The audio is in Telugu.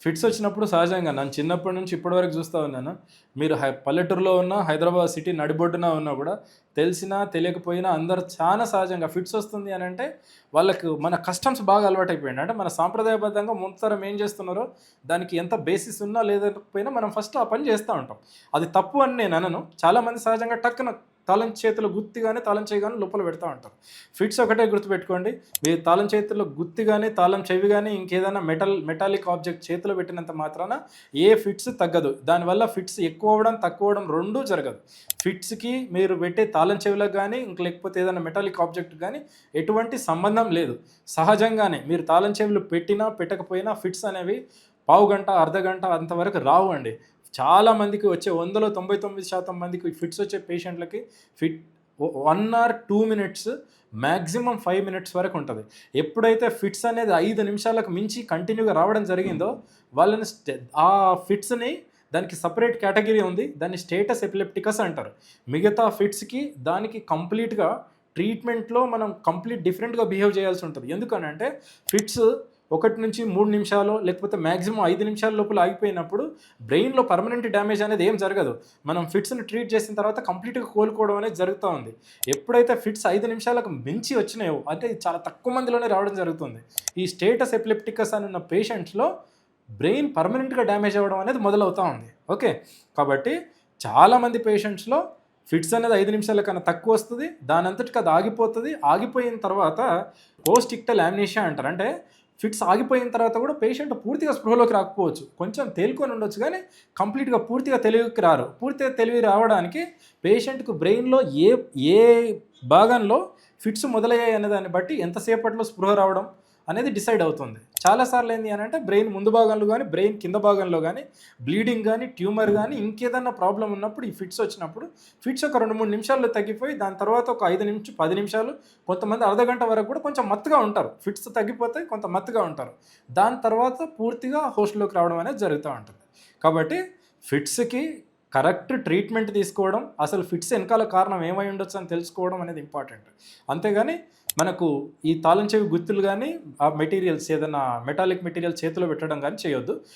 ఫిట్స్ వచ్చినప్పుడు సహజంగా నన్ను చిన్నప్పటి నుంచి ఇప్పటి వరకు చూస్తూ ఉన్నాను. మీరు పల్లెటూరులో ఉన్నా, హైదరాబాద్ సిటీ నడిబొడ్డున ఉన్నా కూడా తెలిసినా, తెలియకపోయినా అందరూ చాలా సహజంగా ఫిట్స్ వస్తుంది అనంటే వాళ్ళకు మన కస్టమ్స్ బాగా అలవాటైపోయింది. అంటే మన సాంప్రదాయబద్ధంగా ముంతరం ఏం చేస్తున్నారో దానికి ఎంత బేసిస్ ఉన్నా లేకపోయినా మనం ఫస్ట్ ఆ పని చేస్తూ ఉంటాం. అది తప్పు అని నేను అనను. చాలామంది సహజంగా టక్కున తాళం చేతిలో గుత్తిగానే తాళం చేయగానే లోపల పెడతా ఉంటారు. ఫిట్స్ ఒకటే గుర్తుపెట్టుకోండి. మీరు తాళం చేతిలో గుత్తి గాని, తాళం చెవి గాని ఇంకేదైనా మెటాలిక్ ఆబ్జెక్ట్ చేతిలో పెట్టినంత మాత్రాన ఏ ఫిట్స్ తగ్గదు. దానివల్ల ఫిట్స్ ఎక్కువ అవ్వడం, తక్కువ అవ్వడం రెండూ జరగదు. ఫిట్స్‌కి మీరు పెట్టే తాళం చెవులకు గాని, ఇంక లేకపోతే ఏదైనా మెటాలిక్ ఆబ్జెక్ట్ గాని ఎటువంటి సంబంధం లేదు. సహజంగానే మీరు తాళం చెవులు పెట్టినా, పెట్టకపోయినా ఫిట్స్ అనేవి పావుగంట, అర్ధగంట అంతవరకు రావు అండి. చాలా మందికి వచ్చే 100లో 99% మందికి ఫిట్స్ వచ్చే పేషెంట్లకి fit 1 or 2 minutes maximum 5 minutes వరకు ఉంటది. ఎప్పుడైతే ఫిట్స్ అనేది 5 నిమిషాలకు మించి కంటిన్యూగా రావడం జరిగిందో వాళ్ళని ఆ ఫిట్స్‌ని దానికి సెపరేట్ కేటగిరీ ఉంది. దాన్ని స్టేటస్ ఎపిలెప్టికస్ అంటారు. మిగతా ఫిట్స్‌కి దానికి కంప్లీట్‌గా ట్రీట్మెంట్‌లో మనం కంప్లీట్ డిఫరెంట్‌గా బిహేవ్ చేయాల్సి ఉంటది. ఎందుకనంటే ఫిట్స్ 1-3 నిమిషాలో లేకపోతే మాక్సిమం 5 నిమిషాల లోపల ఆగిపోయినప్పుడు బ్రెయిన్‌లో పర్మనెంట్ డ్యామేజ్ అనేది ఏం జరగదు. మనం ఫిట్స్‌ని ట్రీట్ చేసిన తర్వాత కంప్లీట్‌గా కోలుకోవడం అనేది జరుగుతా ఉంది. ఎప్పుడైతే ఫిట్స్ 5 నిమిషాలకు మించి వచ్చినాయో అంటే ఇది చాలా తక్కువ మందిలోనే రావడం జరుగుతుంది. ఈ స్టేటస్ ఎపిలెప్టికస్ అని ఉన్న పేషెంట్స్‌లో బ్రెయిన్ పర్మనెంట్‌గా డ్యామేజ్ అవ్వడం అనేది మొదలవుతా ఉంది. ఓకే. కాబట్టి చాలామంది పేషెంట్స్‌లో ఫిట్స్ అనేది 5 నిమిషాల కన్నా తక్కువ వస్తది. దానంతటికి అది ఆగిపోతది. ఆగిపోయిన తర్వాత పోస్ట్ ఇక్టల్ యామ్నీషియా అంటారు. అంటే ఫిట్స్ ఆగిపోయిన తర్వాత కూడా పేషెంట్ పూర్తిగా స్పృహలోకి రాకపోవచ్చు. కొంచెం తేలుకొని ఉండొచ్చు కానీ కంప్లీట్‌గా పూర్తిగా తెలివికి రారు. పూర్తిగా తెలివి రావడానికి పేషెంట్‌కు బ్రెయిన్‌లో ఏ భాగంలో ఫిట్స్ మొదలయ్యాయి అనే దాన్ని బట్టి ఎంతసేపట్లో స్పృహ రావడం అనేది డిసైడ్ అవుతుంది. చాలా సార్లు ఏంది అనంటే బ్రెయిన్ ముందు భాగంలో గానీ, బ్రెయిన్ కింద భాగంలో గానీ బ్లీడింగ్ గానీ, ట్యూమర్ గానీ ఇంకేదన్నా ప్రాబ్లమ్ ఉన్నప్పుడు ఈ ఫిట్స్ వచ్చినప్పుడు ఫిట్స్ ఒక 2, 3 నిమిషాల్లో తగ్గిపోయి దాని తర్వాత ఒక 10 నిమిషాలు కొంతమంది అర్ధగంట వరకు కూడా కొంచెం మత్తుగా ఉంటారు. ఫిట్స్ తగ్గిపోతాయి, కొంత మత్తుగా ఉంటారు. దాని తర్వాత పూర్తిగా హోస్ట్‌లోకి రావడం అనేది జరుగుతా ఉంటుంది. కాబట్టి ఫిట్స్‌కి కరెక్ట్ ట్రీట్మెంట్ తీసుకోవడం, అసలు ఫిట్స్ ఎనకాల కారణం ఏమై ఉండొచ్చు అని తెలుసుకోవడం అనేది ఇంపార్టెంట్. అంతేగాని మనకు ఈ తాళం చెవి గుర్తులు గానీ, ఆ మెటీరియల్స్ ఏదైనా మెటాలిక్ మెటీరియల్ చేతిలో పెట్టడం గానీ చేయొద్దు.